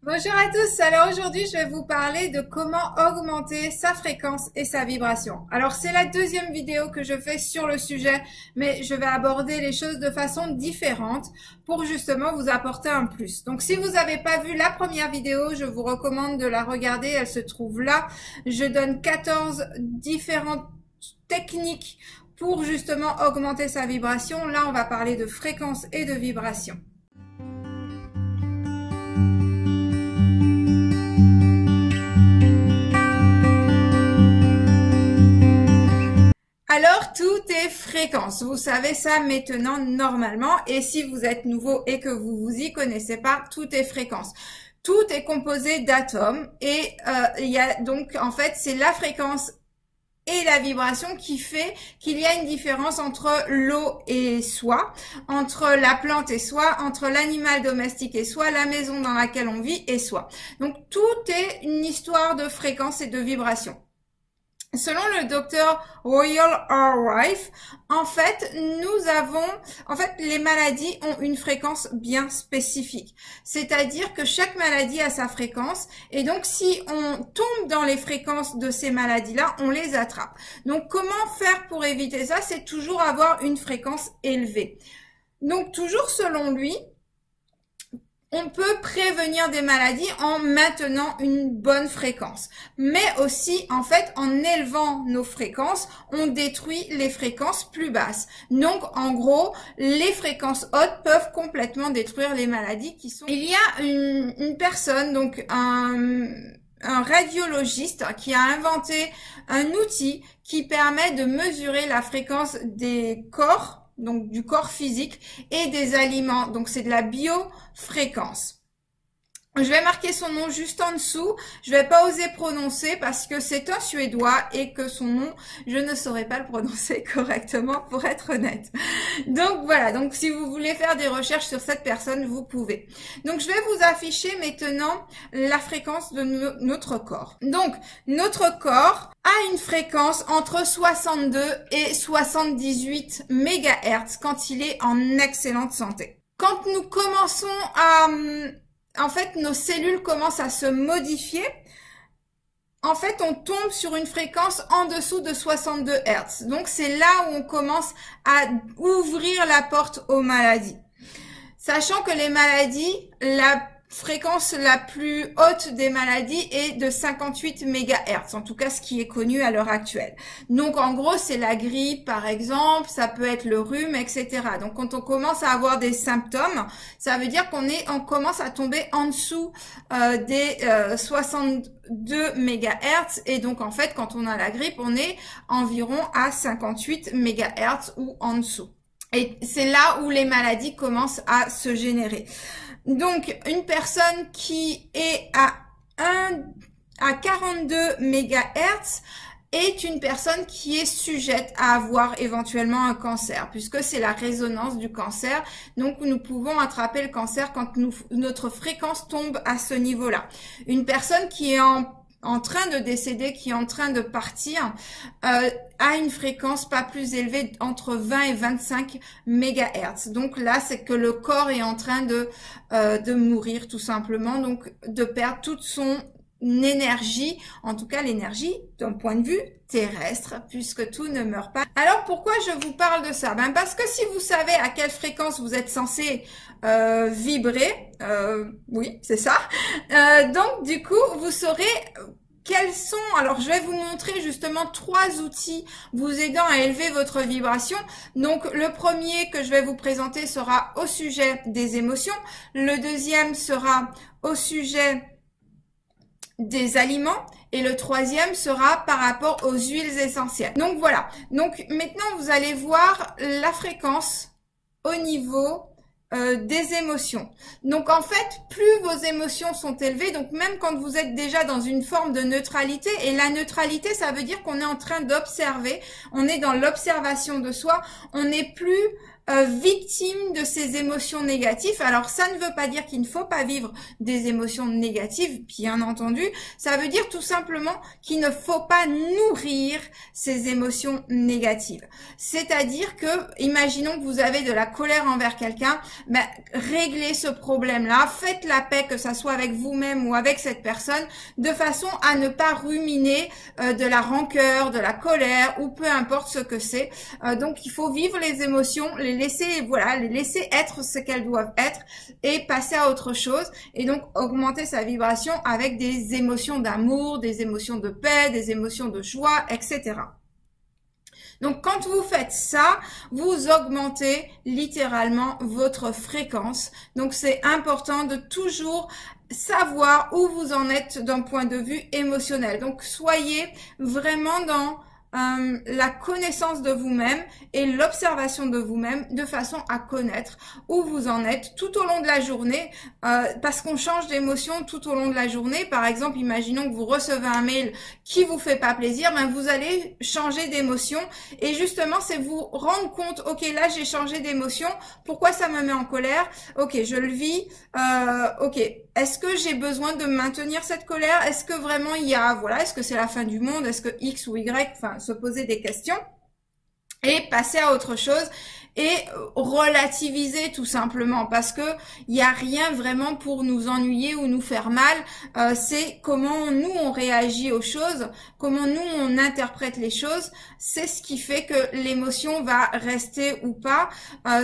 Bonjour à tous, alors aujourd'hui je vais vous parler de comment augmenter sa fréquence et sa vibration. Alors c'est la deuxième vidéo que je fais sur le sujet, mais je vais aborder les choses de façon différente pour justement vous apporter un plus. Donc si vous n'avez pas vu la première vidéo, je vous recommande de la regarder, elle se trouve là. Je donne 14 différentes techniques pour justement augmenter sa vibration. Là on va parler de fréquence et de vibration. Alors, tout est fréquence. Vous savez ça maintenant normalement. Et si vous êtes nouveau et que vous vous y connaissez pas, tout est fréquence. Tout est composé d'atomes et il y a donc en fait c'est la fréquence et la vibration qui fait qu'il y a une différence entre l'eau et soi, entre la plante et soi, entre l'animal domestique et soi, la maison dans laquelle on vit et soi. Donc tout est une histoire de fréquence et de vibration. Selon le docteur Royal R. Rife, en fait, les maladies ont une fréquence bien spécifique. C'est-à-dire que chaque maladie a sa fréquence et donc si on tombe dans les fréquences de ces maladies-là, on les attrape. Donc comment faire pour éviter ça? C'est toujours avoir une fréquence élevée. Donc toujours selon lui, on peut prévenir des maladies en maintenant une bonne fréquence. Mais aussi, en fait, en élevant nos fréquences, on détruit les fréquences plus basses. Donc, en gros, les fréquences hautes peuvent complètement détruire les maladies qui sont... Il y a une personne, donc un radiologiste qui a inventé un outil qui permet de mesurer la fréquence des corps, donc du corps physique, et des aliments. Donc c'est de la biofréquence. Je vais marquer son nom juste en dessous. Je vais pas oser prononcer parce que c'est un Suédois et que son nom, je ne saurais pas le prononcer correctement pour être honnête. Donc voilà, donc si vous voulez faire des recherches sur cette personne, vous pouvez. Donc je vais vous afficher maintenant la fréquence de notre corps. Donc notre corps a une fréquence entre 62 et 78 MHz quand il est en excellente santé. Quand nous commençons en fait, nos cellules commencent à se modifier. En fait, on tombe sur une fréquence en dessous de 62 Hz. Donc, c'est là où on commence à ouvrir la porte aux maladies. Sachant que les maladies, la fréquence la plus haute des maladies est de 58 MHz, en tout cas ce qui est connu à l'heure actuelle. Donc en gros c'est la grippe par exemple, ça peut être le rhume, etc. Donc quand on commence à avoir des symptômes, ça veut dire on commence à tomber en dessous des 62 MHz et donc en fait quand on a la grippe, on est environ à 58 MHz ou en dessous. Et c'est là où les maladies commencent à se générer. Donc, une personne qui est à 42 MHz est une personne qui est sujette à avoir éventuellement un cancer, puisque c'est la résonance du cancer. Donc, nous pouvons attraper le cancer quand notre fréquence tombe à ce niveau-là. Une personne qui est en train de décéder, qui est en train de partir, a une fréquence pas plus élevée entre 20 et 25 MHz. Donc là, c'est que le corps est en train de mourir tout simplement, donc de perdre toute son énergie, en tout cas l'énergie d'un point de vue terrestre, puisque tout ne meurt pas. Alors pourquoi je vous parle de ça? Ben parce que si vous savez à quelle fréquence vous êtes censé vibrer, oui c'est ça, donc du coup vous saurez quels sont, alors je vais vous montrer justement 3 outils vous aidant à élever votre vibration. Donc le premier que je vais vous présenter sera au sujet des émotions, le deuxième sera au sujet des aliments et le troisième sera par rapport aux huiles essentielles. Donc voilà, donc maintenant vous allez voir la fréquence au niveau des émotions. Donc en fait, plus vos émotions sont élevées, donc même quand vous êtes déjà dans une forme de neutralité, et la neutralité ça veut dire qu'on est en train d'observer, on est dans l'observation de soi, on n'est plus victime de ces émotions négatives. Alors ça ne veut pas dire qu'il ne faut pas vivre des émotions négatives, bien entendu. Ça veut dire tout simplement qu'il ne faut pas nourrir ces émotions négatives. C'est-à-dire que, imaginons que vous avez de la colère envers quelqu'un, ben, réglez ce problème-là, faites la paix, que ça soit avec vous-même ou avec cette personne, de façon à ne pas ruminer de la rancœur, de la colère ou peu importe ce que c'est. Donc il faut vivre les émotions, les laisser, voilà, les laisser être ce qu'elles doivent être et passer à autre chose, et donc augmenter sa vibration avec des émotions d'amour, des émotions de paix, des émotions de joie, etc. Donc, quand vous faites ça, vous augmentez littéralement votre fréquence. Donc, c'est important de toujours savoir où vous en êtes d'un point de vue émotionnel. Donc, soyez vraiment dans la connaissance de vous-même et l'observation de vous-même de façon à connaître où vous en êtes tout au long de la journée, parce qu'on change d'émotion tout au long de la journée. Par exemple, imaginons que vous recevez un mail qui vous fait pas plaisir, ben vous allez changer d'émotion, et justement c'est vous rendre compte, ok, là j'ai changé d'émotion, pourquoi ça me met en colère, ok, je le vis, ok, est-ce que j'ai besoin de maintenir cette colère, est-ce que vraiment il y a, voilà, est-ce que c'est la fin du monde, est-ce que X ou Y, enfin se poser des questions et passer à autre chose et relativiser tout simplement, parce que il n'y a rien vraiment pour nous ennuyer ou nous faire mal, c'est comment nous on réagit aux choses, comment nous on interprète les choses, c'est ce qui fait que l'émotion va rester ou pas,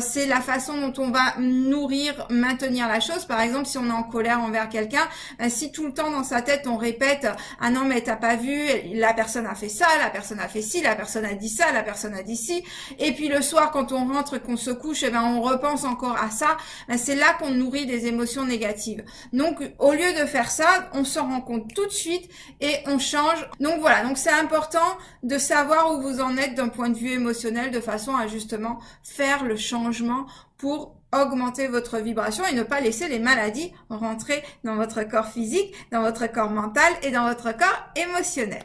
c'est la façon dont on va nourrir, maintenir la chose. Par exemple, si on est en colère envers quelqu'un, si tout le temps dans sa tête on répète « Ah non mais t'as pas vu, la personne a fait ça, la personne a fait ci, la personne a dit ça, la personne a dit ci », et puis le soir quand on rentre, qu'on se couche, et ben on repense encore à ça, ben c'est là qu'on nourrit des émotions négatives. Donc au lieu de faire ça, on s'en rend compte tout de suite et on change. Donc voilà, donc c'est important de savoir où vous en êtes d'un point de vue émotionnel, de façon à justement faire le changement pour augmenter votre vibration et ne pas laisser les maladies rentrer dans votre corps physique, dans votre corps mental et dans votre corps émotionnel.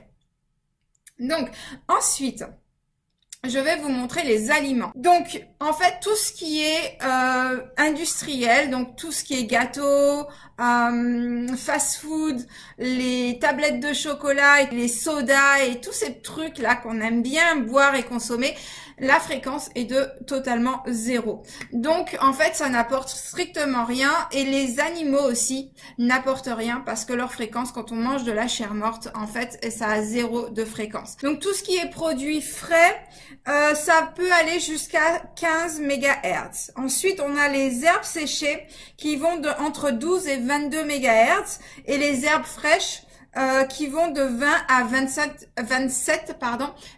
Donc ensuite, je vais vous montrer les aliments. Donc, en fait, tout ce qui est industriel, donc tout ce qui est gâteau, fast-food, les tablettes de chocolat, et les sodas et tous ces trucs-là qu'on aime bien boire et consommer, la fréquence est de totalement 0. Donc, en fait, ça n'apporte strictement rien, et les animaux aussi n'apportent rien parce que leur fréquence, quand on mange de la chair morte, en fait, ça a 0 de fréquence. Donc, tout ce qui est produit frais, ça peut aller jusqu'à 15 MHz. Ensuite, on a les herbes séchées qui vont de entre 12 et 22 MHz, et les herbes fraîches qui vont de 20 à 27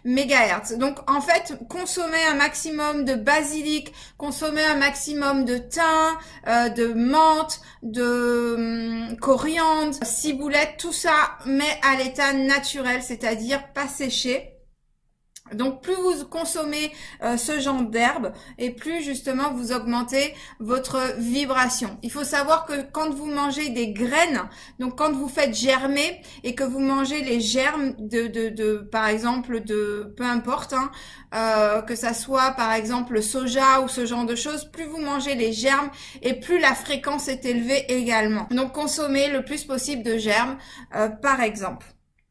MHz. Donc en fait, consommez un maximum de basilic, consommez un maximum de thym, de menthe, de coriandre, ciboulette, tout ça, mais à l'état naturel, c'est-à-dire pas séché. Donc plus vous consommez ce genre d'herbe, et plus justement vous augmentez votre vibration. Il faut savoir que quand vous mangez des graines, donc quand vous faites germer et que vous mangez les germes par exemple de peu importe, que ça soit par exemple le soja ou ce genre de choses, plus vous mangez les germes et plus la fréquence est élevée également. Donc consommez le plus possible de germes par exemple.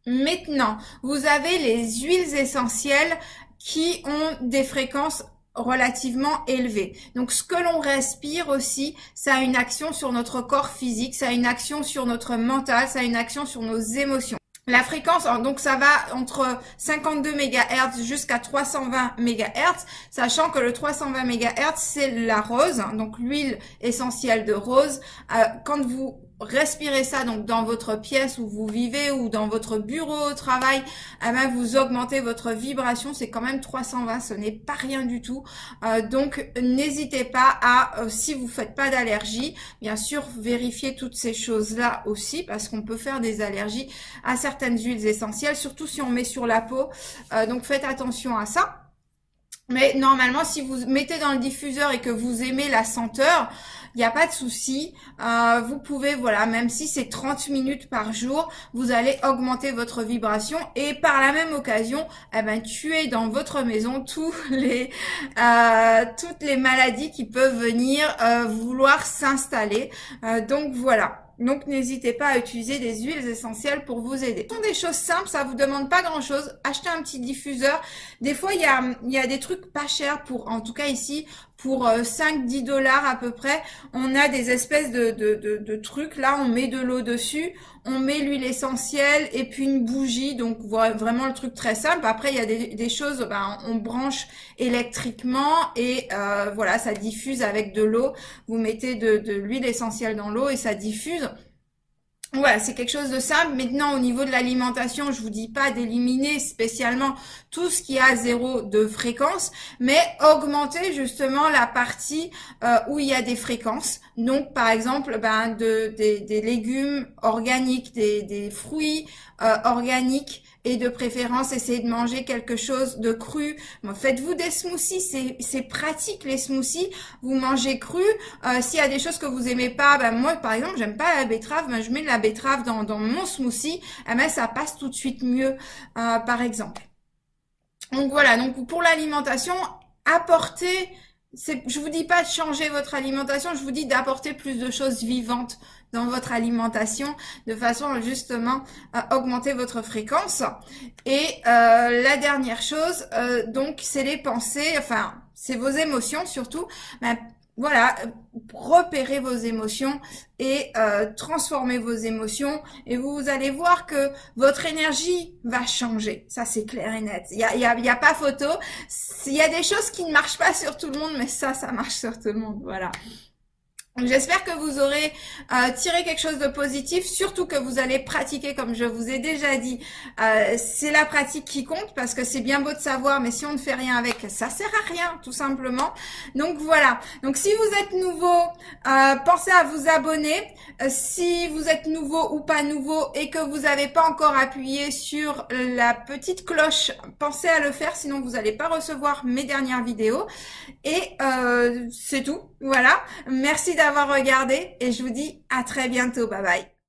Maintenant, vous avez les huiles essentielles qui ont des fréquences relativement élevées. Donc, ce que l'on respire aussi, ça a une action sur notre corps physique, ça a une action sur notre mental, ça a une action sur nos émotions. La fréquence, donc ça va entre 52 MHz jusqu'à 320 MHz, sachant que le 320 MHz, c'est la rose, donc l'huile essentielle de rose. Quand vous respirez ça donc dans votre pièce où vous vivez ou dans votre bureau au travail, eh ben vous augmentez votre vibration. C'est quand même 320, ce n'est pas rien du tout. Donc n'hésitez pas à, si vous faites pas d'allergie, bien sûr vérifiez toutes ces choses là aussi, parce qu'on peut faire des allergies à certaines huiles essentielles, surtout si on met sur la peau. Donc faites attention à ça. Mais normalement, si vous mettez dans le diffuseur et que vous aimez la senteur, il n'y a pas de souci. Vous pouvez, voilà, même si c'est 30 minutes par jour, vous allez augmenter votre vibration et par la même occasion, eh ben, tuer dans votre maison toutes les maladies qui peuvent venir vouloir s'installer. Donc voilà. Donc, n'hésitez pas à utiliser des huiles essentielles pour vous aider. Ce sont des choses simples, ça vous demande pas grand chose. Achetez un petit diffuseur. Des fois, il y a des trucs pas chers pour, en tout cas ici, pour 5-10 $ à peu près. On a des espèces de trucs. Là, on met de l'eau dessus. On met l'huile essentielle et puis une bougie. Donc, vraiment le truc très simple. Après, il y a des choses, ben, on branche électriquement et voilà, ça diffuse avec de l'eau. Vous mettez de l'huile essentielle dans l'eau et ça diffuse. Voilà, c'est quelque chose de simple. Maintenant, au niveau de l'alimentation, je vous dis pas d'éliminer spécialement tout ce qui a 0 de fréquence, mais augmenter justement la partie où il y a des fréquences. Donc, par exemple, ben, des légumes organiques, des fruits organiques, et de préférence, essayez de manger quelque chose de cru. Bon, faites-vous des smoothies, c'est pratique les smoothies. Vous mangez cru. S'il y a des choses que vous aimez pas, ben moi par exemple, j'aime pas la betterave, ben je mets de la betterave dans mon smoothie, eh ben ça passe tout de suite mieux, par exemple. Donc voilà, donc pour l'alimentation, apportez. Je vous dis pas de changer votre alimentation, je vous dis d'apporter plus de choses vivantes dans votre alimentation de façon à justement augmenter votre fréquence. Et la dernière chose, donc c'est les pensées, enfin c'est vos émotions surtout. Ben, voilà, repérez vos émotions et transformez vos émotions et vous allez voir que votre énergie va changer. Ça, c'est clair et net. Il y a pas photo. Il y a des choses qui ne marchent pas sur tout le monde, mais ça marche sur tout le monde. Voilà. J'espère que vous aurez tiré quelque chose de positif, surtout que vous allez pratiquer, comme je vous ai déjà dit. C'est la pratique qui compte, parce que c'est bien beau de savoir, mais si on ne fait rien avec, ça sert à rien, tout simplement. Donc voilà. Donc si vous êtes nouveau, pensez à vous abonner. Si vous êtes nouveau ou pas nouveau et que vous n'avez pas encore appuyé sur la petite cloche, pensez à le faire, sinon vous n'allez pas recevoir mes dernières vidéos. Et c'est tout. Voilà. Merci d'avoir regardé et je vous dis à très bientôt. Bye bye.